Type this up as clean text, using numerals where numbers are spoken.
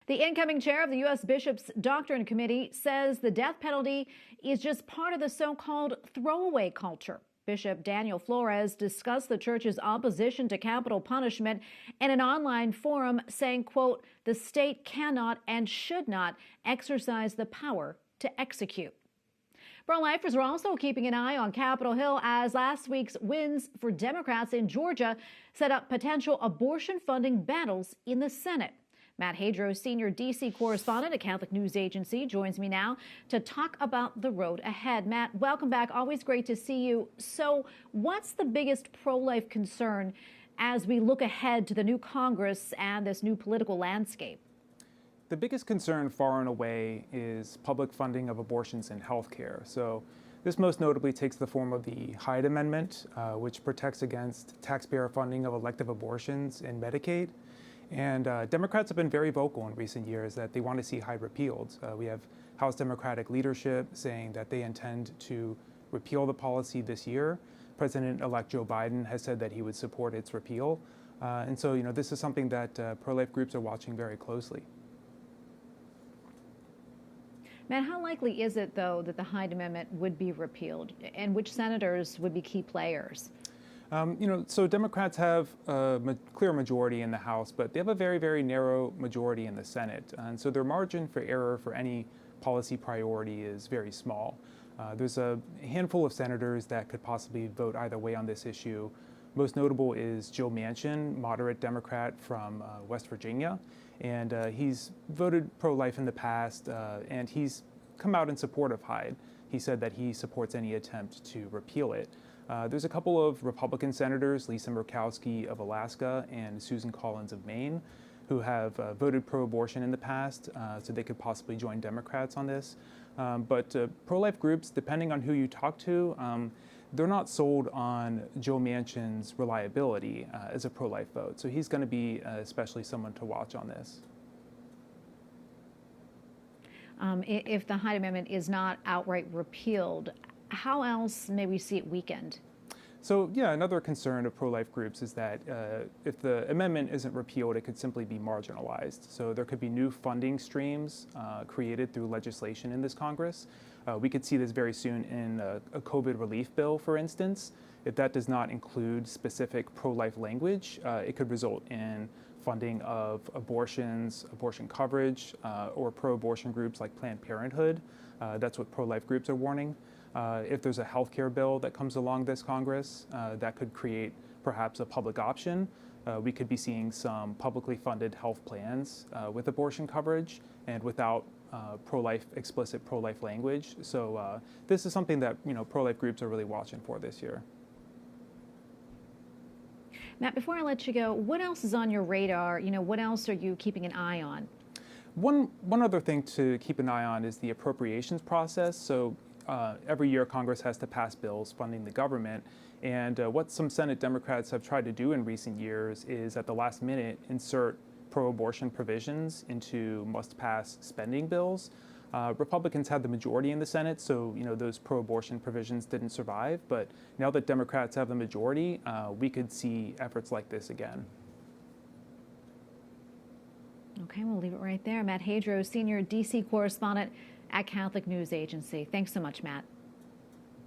The incoming chair of the U.S. Bishops' Doctrine Committee says the death penalty is just part of the so-called throwaway culture. Bishop Daniel Flores discussed the church's opposition to capital punishment in an online forum, saying, quote, "The state cannot and should not exercise the power to execute." Pro-lifers are also keeping an eye on Capitol Hill as last week's wins for Democrats in Georgia set up potential abortion funding battles in the Senate. Matt Hadro, Senior D.C. Correspondent at Catholic News Agency, joins me now to talk about the road ahead. Matt, welcome back. Always great to see you. So what's the biggest pro-life concern as we look ahead to the new Congress and this new political landscape? The biggest concern far and away is public funding of abortions in healthcare. So this most notably takes the form of the Hyde Amendment, which protects against taxpayer funding of elective abortions in Medicaid. And Democrats have been very vocal in recent years that they want to see Hyde repealed. We have House Democratic leadership saying that they intend to repeal the policy this year. President-elect Joe Biden has said that he would support its repeal. And so, this is something that pro-life groups are watching very closely. Matt, how likely is it, though, that the Hyde Amendment would be repealed, and which senators would be key players? So Democrats have a clear majority in the House, but they have a very, very narrow majority in the Senate. And so their margin for error for any policy priority is very small. There's a handful of senators that could possibly vote either way on this issue. Most notable is Joe Manchin, moderate Democrat from West Virginia. And he's voted pro-life in the past, and he's come out in support of Hyde. He said that he supports any attempt to repeal it. There's a couple of Republican senators, Lisa Murkowski of Alaska and Susan Collins of Maine, who have voted pro-abortion in the past, so they could possibly join Democrats on this. But pro-life groups, depending on who you talk to, they're not sold on Joe Manchin's reliability as a pro-life vote. So he's going to be especially someone to watch on this. If the Hyde Amendment is not outright repealed, how else may we see it weakened? So, another concern of pro-life groups is that if the amendment isn't repealed, it could simply be marginalized. So there could be new funding streams created through legislation in this Congress. We could see this very soon in a COVID relief bill, for instance. If that does not include specific pro-life language, it could result in funding of abortions, abortion coverage, or pro-abortion groups like Planned Parenthood. That's what pro-life groups are warning. If there's a health care bill that comes along this Congress that could create perhaps a public option, we could be seeing some publicly funded health plans with abortion coverage and without explicit pro-life language. So this is something that pro-life groups are really watching for this year. Matt, before I let you go, what else is on your radar? What else are you keeping an eye on? One other thing to keep an eye on is the appropriations process. So every year Congress has to pass bills funding the government. And what some Senate Democrats have tried to do in recent years is at the last minute insert pro-abortion provisions into must-pass spending bills. Republicans had the majority in the Senate, so those pro-abortion provisions didn't survive. But now that Democrats have the majority, we could see efforts like this again. Okay, we'll leave it right there. Matt Hadro, Senior D.C. Correspondent at Catholic News Agency. Thanks so much, Matt.